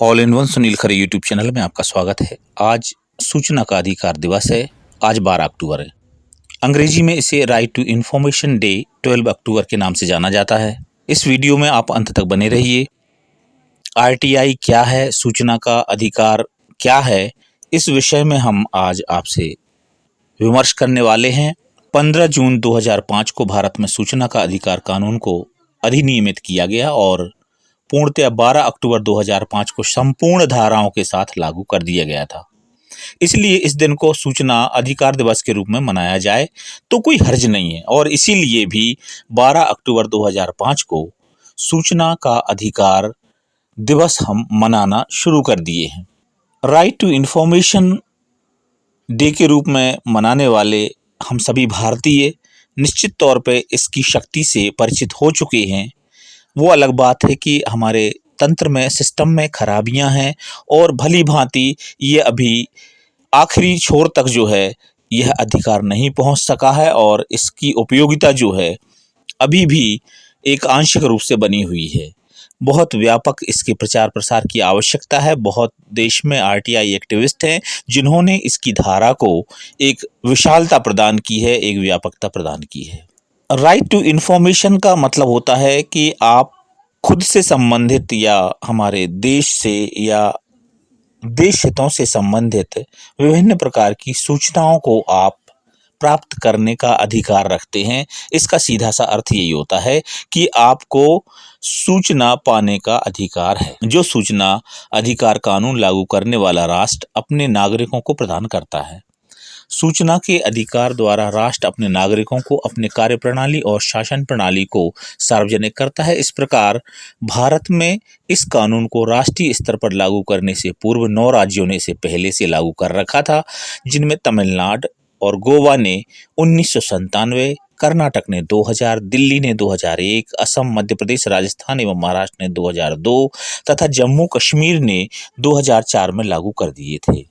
All in one Sunil Khare YouTube channel में आपका स्वागत है। आज सूचना का अधिकार दिवस है। आज 12 अक्टूबर है। अंग्रेजी में इसे राइट टू इंफॉर्मेशन डे 12 अक्टूबर के नाम से जाना जाता है। इस वीडियो में आप अंत तक बने रहिए। आरटीआई क्या है, सूचना का अधिकार क्या है, इस विषय में हम आज आपसे विमर्श करने वाले हैं। 15 जून 2005 को भारत में सूचना का अधिकार कानून को अधिनियमित किया गया और पूर्णतया 12 अक्टूबर 2005 को संपूर्ण धाराओं के साथ लागू कर दिया गया था। इसलिए इस दिन को सूचना अधिकार दिवस के रूप में मनाया जाए तो कोई हर्ज नहीं है और इसीलिए भी 12 अक्टूबर 2005 को सूचना का अधिकार दिवस हम मनाना शुरू कर दिए हैं। राइट टू इंफॉर्मेशन डे के रूप में मनाने वाले हम सभी भारतीय निश्चित तौर पे इसकी शक्ति से परिचित हो चुके हैं। वो अलग बात है कि हमारे तंत्र में, सिस्टम में खराबियां हैं और भली भांति ये अभी आखिरी छोर तक जो है यह अधिकार नहीं पहुंच सका है और इसकी उपयोगिता जो है अभी भी एक आंशिक रूप से बनी हुई है। बहुत व्यापक इसके प्रचार प्रसार की आवश्यकता है। बहुत देश में आरटीआई एक्टिविस्ट हैं जिन्होंने इसकी धारा को एक विशालता प्रदान की है, एक व्यापकता प्रदान की है। राइट टू इंफॉर्मेशन का मतलब होता है कि आप खुद से संबंधित या हमारे देश से या देश हितों से संबंधित विभिन्न प्रकार की सूचनाओं को आप प्राप्त करने का अधिकार रखते हैं। इसका सीधा सा अर्थ यही होता है कि आपको सूचना पाने का अधिकार है, जो सूचना अधिकार कानून लागू करने वाला राष्ट्र अपने नागरिकों को प्रदान करता है। सूचना के अधिकार द्वारा राष्ट्र अपने नागरिकों को अपने कार्यप्रणाली और शासन प्रणाली को सार्वजनिक करता है। इस प्रकार भारत में इस कानून को राष्ट्रीय स्तर पर लागू करने से पूर्व 9 राज्यों ने इसे पहले से लागू कर रखा था, जिनमें तमिलनाडु और गोवा ने 1997, कर्नाटक ने 2000, दिल्ली ने 2001, असम, मध्य प्रदेश, राजस्थान एवं महाराष्ट्र ने 2002 तथा जम्मू कश्मीर ने 2004 में लागू कर दिए थे।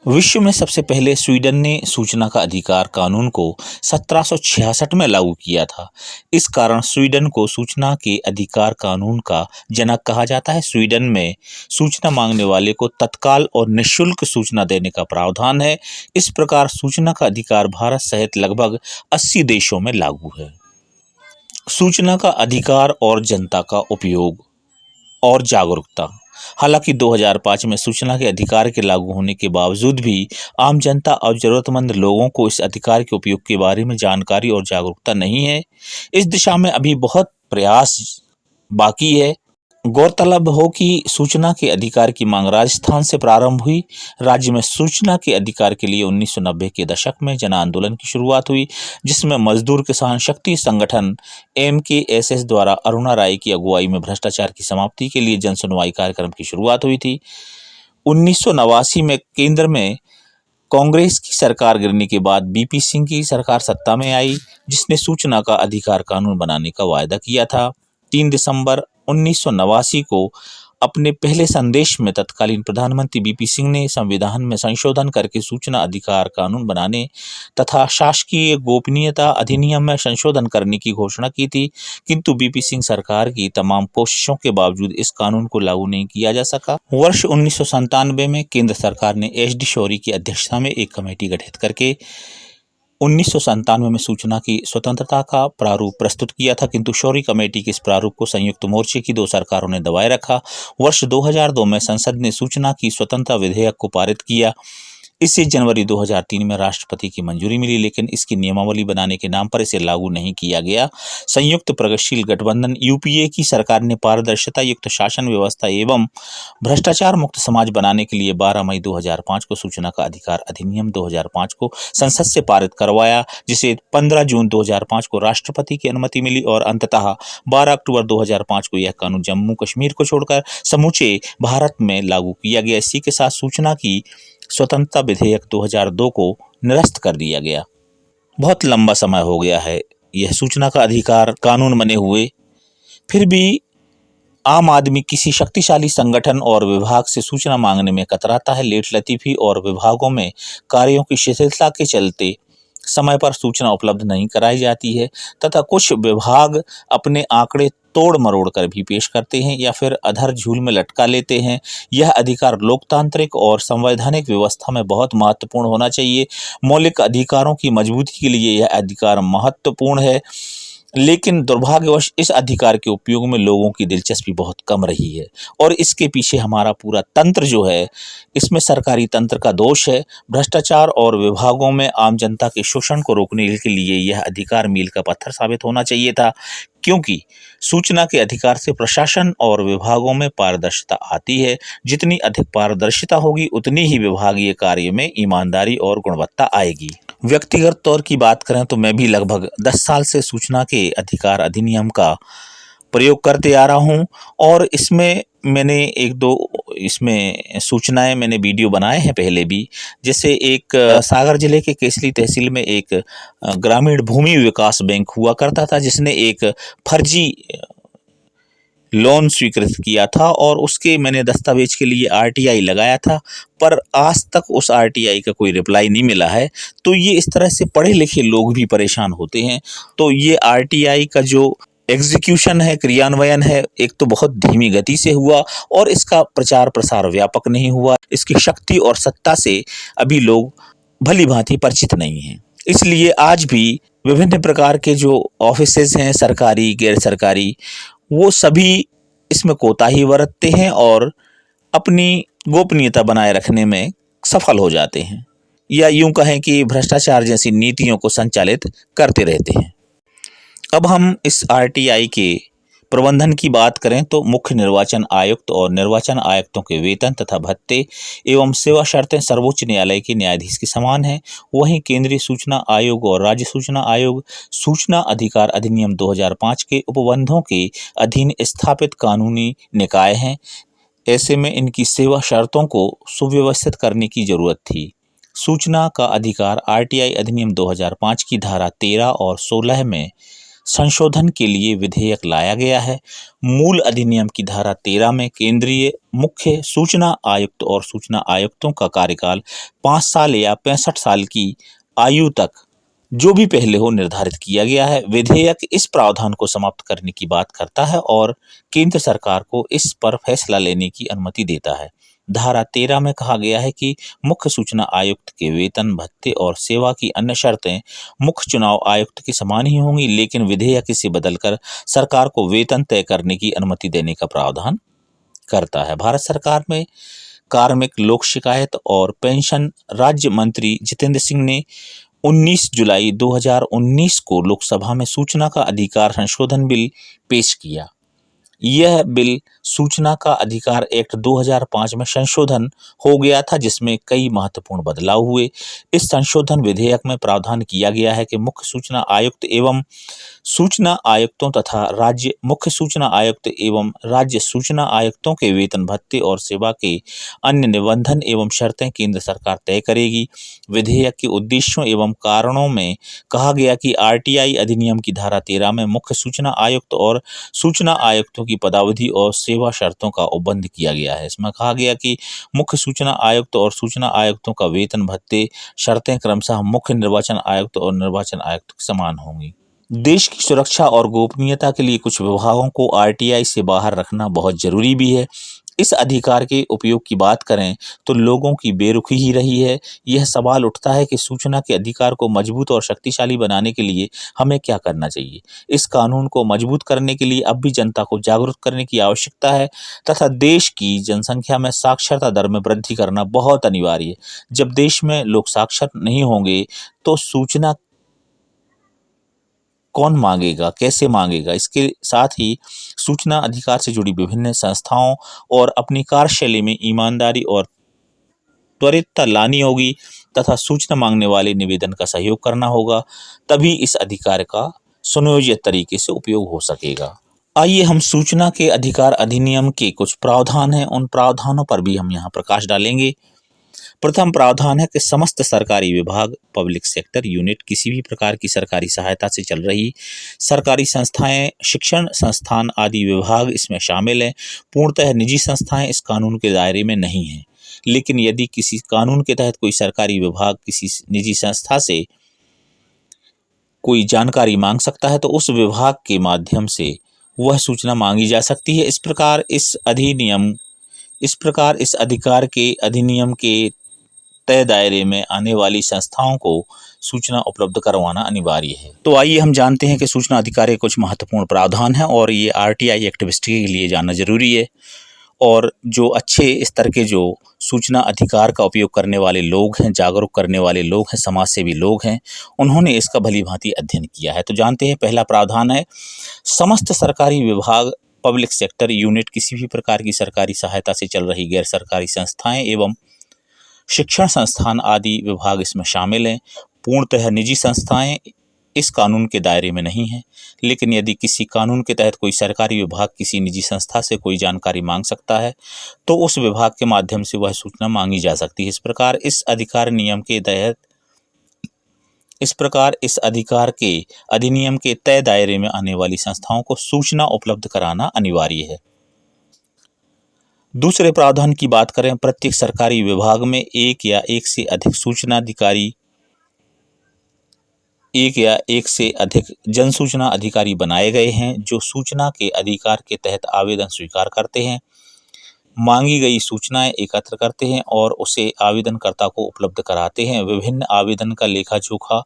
विश्व में सबसे पहले स्वीडन ने सूचना का अधिकार कानून को 1766 में लागू किया था। इस कारण स्वीडन को सूचना के अधिकार कानून का जनक कहा जाता है। स्वीडन में सूचना मांगने वाले को तत्काल और निःशुल्क सूचना देने का प्रावधान है। इस प्रकार सूचना का अधिकार भारत सहित लगभग 80 देशों में लागू है। सूचना का अधिकार और जनता का उपयोग और जागरूकता। हालांकि 2005 में सूचना के अधिकार के लागू होने के बावजूद भी आम जनता और जरूरतमंद लोगों को इस अधिकार के उपयोग के बारे में जानकारी और जागरूकता नहीं है। इस दिशा में अभी बहुत प्रयास बाकी है। गौरतलब हो कि सूचना के अधिकार की मांग राजस्थान से प्रारंभ हुई। राज्य में सूचना के अधिकार के लिए 1990 के दशक में जन आंदोलन की शुरुआत हुई, जिसमें मजदूर किसान शक्ति संगठन MKSS द्वारा अरुणा राय की अगुवाई में भ्रष्टाचार की समाप्ति के लिए जन सुनवाई कार्यक्रम की शुरुआत हुई थी। 1989 में केंद्र में कांग्रेस की सरकार गिरने के बाद BP सिंह की सरकार सत्ता में आई, जिसने सूचना का अधिकार कानून बनाने का वायदा किया था। 3 दिसंबर 1989 को अपने पहले संदेश में तत्कालीन प्रधानमंत्री BP सिंह ने संविधान में संशोधन करके सूचना अधिकार कानून बनाने तथा शासकीय गोपनीयता अधिनियम में संशोधन करने की घोषणा की थी, किंतु BP सिंह सरकार की तमाम कोशिशों के बावजूद इस कानून को लागू नहीं किया जा सका। वर्ष 1997 में केंद्र सरकार ने HD शौरी की अध्यक्षता में एक कमेटी गठित करके 1997 में सूचना की स्वतंत्रता का प्रारूप प्रस्तुत किया था, किंतु शौरी कमेटी के इस प्रारूप को संयुक्त मोर्चे की 2 सरकारों ने दबाए रखा। वर्ष 2002 में संसद ने सूचना की स्वतंत्रता विधेयक को पारित किया। इसे जनवरी 2003 में राष्ट्रपति की मंजूरी मिली, लेकिन इसकी नियमावली बनाने के नाम पर इसे लागू नहीं किया गया। संयुक्त प्रगतिशील गठबंधन UPA की सरकार ने पारदर्शिता युक्त शासन व्यवस्था एवं भ्रष्टाचार मुक्त समाज बनाने के लिए 12 मई 2005 को सूचना का अधिकार अधिनियम 2005 को संसद से पारित करवाया, जिसे 15 जून 2005 को राष्ट्रपति की अनुमति मिली और अंततः 12 अक्टूबर 2005 को यह कानून जम्मू कश्मीर को छोड़कर समूचे भारत में लागू किया गया। इसी के साथ सूचना की स्वतंत्रता विधेयक 2002 को निरस्त कर दिया गया। बहुत लंबा समय हो गया है यह सूचना का अधिकार कानून बने हुए, फिर भी आम आदमी किसी शक्तिशाली संगठन और विभाग से सूचना मांगने में कतराता है। लेट लतीफी और विभागों में कार्यों की शिथिलता के चलते समय पर सूचना उपलब्ध नहीं कराई जाती है तथा कुछ विभाग अपने आंकड़े तोड़ मरोड़ कर भी पेश करते हैं या फिर अधर झूल में लटका लेते हैं। यह अधिकार लोकतांत्रिक और संवैधानिक व्यवस्था में बहुत महत्वपूर्ण होना चाहिए। मौलिक अधिकारों की मजबूती के लिए यह अधिकार महत्वपूर्ण है, लेकिन दुर्भाग्यवश इस अधिकार के उपयोग में लोगों की दिलचस्पी बहुत कम रही है और इसके पीछे हमारा पूरा तंत्र जो है, इसमें सरकारी तंत्र का दोष है। भ्रष्टाचार और विभागों में आम जनता के शोषण को रोकने के लिए यह अधिकार मील का पत्थर साबित होना चाहिए था, क्योंकि सूचना के अधिकार से प्रशासन और विभागों में पारदर्शिता आती है। जितनी अधिक पारदर्शिता होगी उतनी ही विभागीय कार्य में ईमानदारी और गुणवत्ता आएगी। व्यक्तिगत तौर की बात करें तो मैं भी लगभग 10 साल से सूचना के अधिकार अधिनियम का प्रयोग करते आ रहा हूं और इसमें मैंने एक दो इसमें सूचनाएं मैंने वीडियो बनाए हैं पहले भी। जैसे एक सागर जिले के केसली तहसील में एक ग्रामीण भूमि विकास बैंक हुआ करता था, जिसने एक फर्जी लोन स्वीकृत किया था और उसके मैंने दस्तावेज के लिए आरटीआई लगाया था, पर आज तक उस आरटीआई का कोई रिप्लाई नहीं मिला है। तो ये इस तरह से पढ़े लिखे लोग भी परेशान होते हैं। तो ये आरटीआई का जो एग्जीक्यूशन है, क्रियान्वयन है, एक तो बहुत धीमी गति से हुआ और इसका प्रचार प्रसार व्यापक नहीं हुआ। इसकी शक्ति और सत्ता से अभी लोग भली भांति परिचित नहीं हैं। इसलिए आज भी विभिन्न प्रकार के जो ऑफिसेज हैं, सरकारी गैर सरकारी, वो सभी इसमें कोताही बरतते हैं और अपनी गोपनीयता बनाए रखने में सफल हो जाते हैं, या यूं कहें कि भ्रष्टाचार जैसी नीतियों को संचालित करते रहते हैं। अब हम इस आरटीआई के प्रबंधन की बात करें तो मुख्य निर्वाचन आयुक्त और निर्वाचन आयुक्तों के वेतन तथा भत्ते एवं सेवा शर्तें सर्वोच्च न्यायालय के न्यायाधीश के समान हैं। वहीं केंद्रीय सूचना आयोग और राज्य सूचना आयोग सूचना अधिकार अधिनियम 2005 के उपबंधों के अधीन स्थापित कानूनी निकाय हैं। ऐसे में इनकी सेवा शर्तों को सुव्यवस्थित करने की जरूरत थी। सूचना का अधिकार आरटीआई अधिनियम 2005 की धारा 13 और 16 में संशोधन के लिए विधेयक लाया गया है। मूल अधिनियम की धारा 13 में केंद्रीय मुख्य सूचना आयुक्त और सूचना आयुक्तों का कार्यकाल 5 साल या 65 साल की आयु तक जो भी पहले हो निर्धारित किया गया है। विधेयक इस प्रावधान को समाप्त करने की बात करता है और केंद्र सरकार को इस पर फैसला लेने की अनुमति देता है। धारा 13 में कहा गया है कि मुख्य सूचना आयुक्त के वेतन भत्ते और सेवा की अन्य शर्तें मुख्य चुनाव आयुक्त की समान ही होंगी, लेकिन विधेयक इसे बदलकर सरकार को वेतन तय करने की अनुमति देने का प्रावधान करता है। भारत सरकार में कार्मिक लोक शिकायत और पेंशन राज्य मंत्री जितेंद्र सिंह ने 19 जुलाई 2019 को लोकसभा में सूचना का अधिकार संशोधन बिल पेश किया। यह बिल सूचना का अधिकार एक्ट 2005 में संशोधन हो गया था, जिसमें कई महत्वपूर्ण बदलाव हुए। इस संशोधन विधेयक में प्रावधान किया गया है कि मुख्य सूचना आयुक्त एवं सूचना आयुक्तों तथा राज्य मुख्य सूचना आयुक्त एवं राज्य सूचना आयुक्तों के वेतन भत्ते और सेवा के अन्य निबंधन एवं शर्तें केंद्र सरकार तय करेगी। विधेयक के उद्देश्यों एवं कारणों में कहा गया कि आरटीआई अधिनियम की धारा 13 में मुख्य सूचना आयुक्त और सूचना आयुक्तों की पदावधि और सेवा शर्तों का उपबंध किया गया है। इसमें कहा गया कि मुख्य सूचना आयुक्त और सूचना आयुक्तों का वेतन भत्ते शर्तें क्रमशः मुख्य निर्वाचन आयुक्त और निर्वाचन आयुक्त के समान होंगी। देश की सुरक्षा और गोपनीयता के लिए कुछ विभागों को आरटीआई से बाहर रखना बहुत जरूरी भी है। इस अधिकार के उपयोग की बात करें तो लोगों की बेरुखी ही रही है। यह सवाल उठता है कि सूचना के अधिकार को मजबूत और शक्तिशाली बनाने के लिए हमें क्या करना चाहिए। इस कानून को मजबूत करने के लिए अब भी जनता को जागरूक करने की आवश्यकता है तथा देश की जनसंख्या में साक्षरता दर में वृद्धि करना बहुत अनिवार्य है। जब देश में लोग साक्षर नहीं होंगे तो सूचना कौन मांगेगा, कैसे मांगेगा। इसके साथ ही सूचना अधिकार से जुड़ी विभिन्न संस्थाओं और अपनी कार्यशैली में ईमानदारी और त्वरितता लानी होगी तथा सूचना मांगने वाले निवेदन का सहयोग करना होगा, तभी इस अधिकार का सुनियोजित तरीके से उपयोग हो सकेगा। आइए हम सूचना के अधिकार अधिनियम के कुछ प्रावधान हैं, उन प्रावधानों पर भी हम यहाँ प्रकाश डालेंगे। प्रथम प्रावधान है कि समस्त सरकारी विभाग, पब्लिक सेक्टर यूनिट, किसी भी प्रकार की सरकारी सहायता से चल रही सरकारी संस्थाएं, शिक्षण संस्थान आदि विभाग इसमें शामिल हैं। पूर्णतः निजी संस्थाएं इस कानून के दायरे में नहीं हैं, लेकिन यदि किसी कानून के तहत कोई सरकारी विभाग किसी निजी संस्था से कोई जानकारी मांग सकता है तो उस विभाग के माध्यम से वह सूचना मांगी जा सकती है। इस प्रकार इस अधिनियम के तय दायरे में आने वाली संस्थाओं को सूचना उपलब्ध करवाना अनिवार्य है। तो आइए हम जानते हैं कि सूचना अधिकार के कुछ महत्वपूर्ण प्रावधान हैं और ये आरटीआई एक्टिविस्ट के लिए जानना जरूरी है। और जो अच्छे स्तर के जो सूचना अधिकार का उपयोग करने वाले लोग हैं, जागरूक करने वाले लोग हैं, समाज सेवी लोग हैं, उन्होंने इसका भली भांति अध्ययन किया है। तो जानते हैं, पहला प्रावधान है, समस्त सरकारी विभाग, पब्लिक सेक्टर यूनिट, किसी भी प्रकार की सरकारी सहायता से चल रही गैर सरकारी संस्थाएं एवं शिक्षण संस्थान आदि विभाग इसमें शामिल हैं। पूर्णतः निजी संस्थाएं इस कानून के दायरे में नहीं है, लेकिन यदि किसी कानून के तहत कोई सरकारी विभाग किसी निजी संस्था से कोई जानकारी मांग सकता है तो उस विभाग के माध्यम से वह सूचना मांगी जा सकती है। इस प्रकार इस अधिकार के अधिनियम के तय दायरे में आने वाली संस्थाओं को सूचना उपलब्ध कराना अनिवार्य है। दूसरे प्रावधान की बात करें, प्रत्येक सरकारी विभाग में एक या एक से अधिक जनसूचना अधिकारी बनाए गए हैं जो सूचना के अधिकार के तहत आवेदन स्वीकार करते हैं, मांगी गई सूचनाएं एकत्र करते हैं और उसे आवेदनकर्ता को उपलब्ध कराते हैं। विभिन्न आवेदन का लेखा जोखा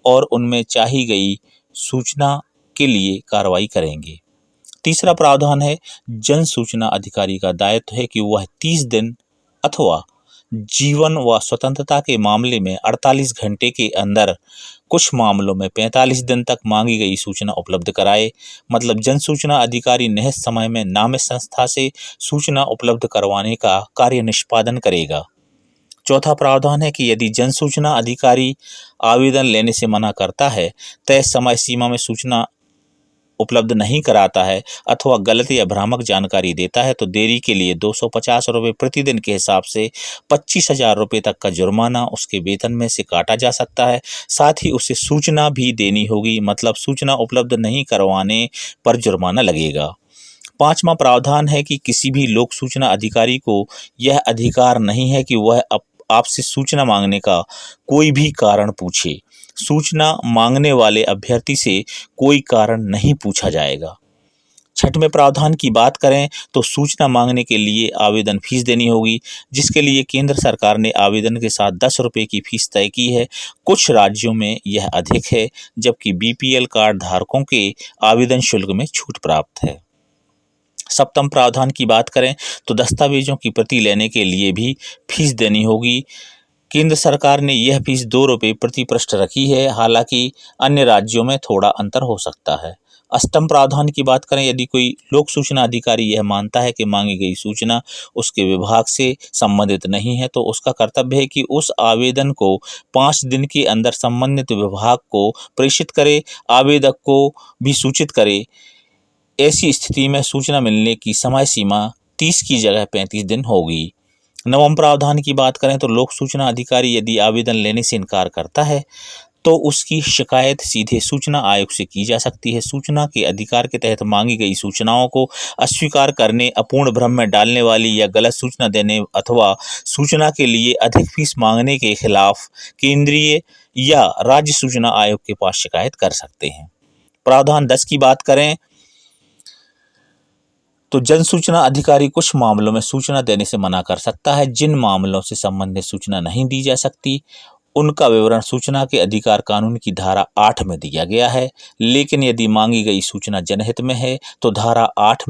और उनमें चाही गई सूचना के लिए कार्रवाई करेंगे। तीसरा प्रावधान है, जन सूचना अधिकारी का दायित्व है कि वह 30 दिन अथवा जीवन व स्वतंत्रता के मामले में 48 घंटे के अंदर, कुछ मामलों में 45 दिन तक मांगी गई सूचना उपलब्ध कराए। मतलब जन सूचना अधिकारी नियत समय में नामित संस्था से सूचना उपलब्ध करवाने का कार्य निष्पादन करेगा। चौथा प्रावधान है कि यदि जन सूचना अधिकारी आवेदन लेने से मना करता है, तय समय सीमा में सूचना उपलब्ध नहीं कराता है अथवा गलत या भ्रामक जानकारी देता है तो देरी के लिए 250 रुपये प्रतिदिन के हिसाब से 25,000 रुपये तक का जुर्माना उसके वेतन में से काटा जा सकता है। साथ ही उसे सूचना भी देनी होगी, मतलब सूचना उपलब्ध नहीं करवाने पर जुर्माना लगेगा। पांचवा प्रावधान है कि किसी भी लोक सूचना अधिकारी को यह अधिकार नहीं है कि वह आपसे सूचना मांगने का कोई भी कारण पूछे। सूचना मांगने वाले अभ्यर्थी से कोई कारण नहीं पूछा जाएगा। छठवें प्रावधान की बात करें तो सूचना मांगने के लिए आवेदन फीस देनी होगी, जिसके लिए केंद्र सरकार ने आवेदन के साथ 10 रुपये की फीस तय की है। कुछ राज्यों में यह अधिक है, जबकि बीपीएल कार्ड धारकों के आवेदन शुल्क में छूट प्राप्त है। सप्तम प्रावधान की बात करें तो दस्तावेजों की प्रति लेने के लिए भी फीस देनी होगी। केंद्र सरकार ने यह फीस 2 रुपये प्रति पृष्ठ रखी है, हालांकि अन्य राज्यों में थोड़ा अंतर हो सकता है। अष्टम प्रावधान की बात करें, यदि कोई लोक सूचना अधिकारी यह मानता है कि मांगी गई सूचना उसके विभाग से संबंधित नहीं है तो उसका कर्तव्य है कि उस आवेदन को 5 दिन के अंदर संबंधित विभाग को प्रेषित करे, आवेदक को भी सूचित करे। ऐसी स्थिति में सूचना मिलने की समय सीमा 30 की जगह 35 दिन होगी। नवम प्रावधान की बात करें तो लोक सूचना अधिकारी यदि आवेदन लेने से इनकार करता है तो उसकी शिकायत सीधे सूचना आयोग से की जा सकती है। सूचना के अधिकार के तहत मांगी गई सूचनाओं को अस्वीकार करने, अपूर्ण भ्रम में डालने वाली या गलत सूचना देने अथवा सूचना के लिए अधिक फीस मांगने के खिलाफ केंद्रीय या राज्य सूचना आयोग के पास शिकायत कर सकते हैं। प्रावधान 10 की बात करें तो जन सूचना अधिकारी कुछ मामलों में सूचना देने से मना कर सकता है। जिन मामलों से संबंधित सूचना नहीं दी जा सकती उनका विवरण सूचना के अधिकार कानून की धारा 8 में दिया गया है, लेकिन यदि मांगी गई सूचना जनहित में है तो धारा 8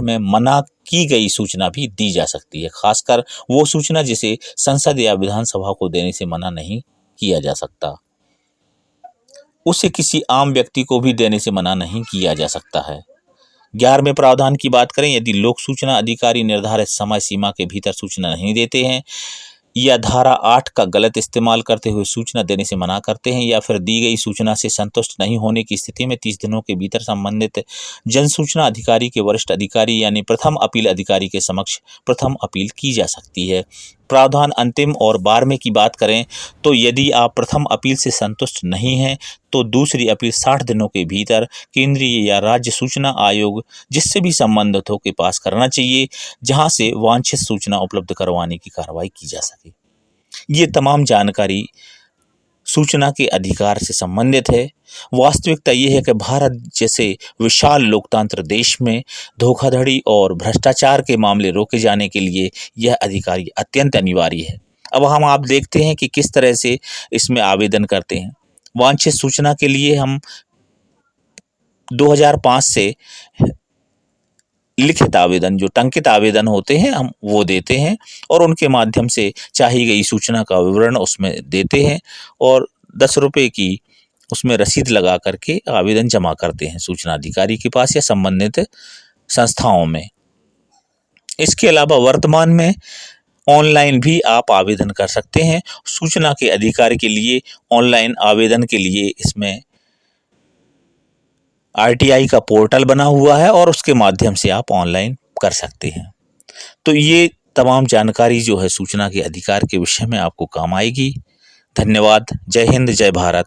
में मना की गई सूचना भी दी जा सकती है, खासकर वो सूचना जिसे संसद या विधानसभा को देने से मना नहीं किया जा सकता। उसे किसी आम व्यक्ति को भी देने से मना नहीं किया जा सकता है। 11वें प्रावधान की बात करें, यदि लोक सूचना अधिकारी निर्धारित समय सीमा के भीतर सूचना नहीं देते हैं या धारा 8 का गलत इस्तेमाल करते हुए सूचना देने से मना करते हैं या फिर दी गई सूचना से संतुष्ट नहीं होने की स्थिति में 30 दिनों के भीतर संबंधित जन सूचना अधिकारी के वरिष्ठ अधिकारी यानी प्रथम अपील अधिकारी के समक्ष प्रथम अपील की जा सकती है। प्रावधान अंतिम और 12वें की बात करें तो यदि आप प्रथम अपील से संतुष्ट नहीं हैं तो दूसरी अपील 60 दिनों के भीतर केंद्रीय या राज्य सूचना आयोग जिससे भी संबंधित हो के पास करना चाहिए, जहां से वांछित सूचना उपलब्ध करवाने की कार्रवाई की जा सके। ये तमाम जानकारी सूचना के अधिकार से संबंधित है। वास्तविकता ये है कि भारत जैसे विशाल लोकतंत्र देश में धोखाधड़ी और भ्रष्टाचार के मामले रोके जाने के लिए यह अधिकार अत्यंत अनिवार्य है। अब आप देखते हैं कि किस तरह से इसमें आवेदन करते हैं। वांछित सूचना के लिए हम 2005 से लिखित आवेदन, जो टंकित आवेदन होते हैं, हम वो देते हैं और उनके माध्यम से चाही गई सूचना का विवरण उसमें देते हैं और 10 रुपये की उसमें रसीद लगा करके आवेदन जमा करते हैं सूचना अधिकारी के पास या संबंधित संस्थाओं में। इसके अलावा वर्तमान में ऑनलाइन भी आप आवेदन कर सकते हैं। सूचना के अधिकार के लिए ऑनलाइन आवेदन के लिए इसमें RTI का पोर्टल बना हुआ है और उसके माध्यम से आप ऑनलाइन कर सकते हैं। तो ये तमाम जानकारी जो है सूचना के अधिकार के विषय में आपको काम आएगी। धन्यवाद। जय हिंद, जय भारत।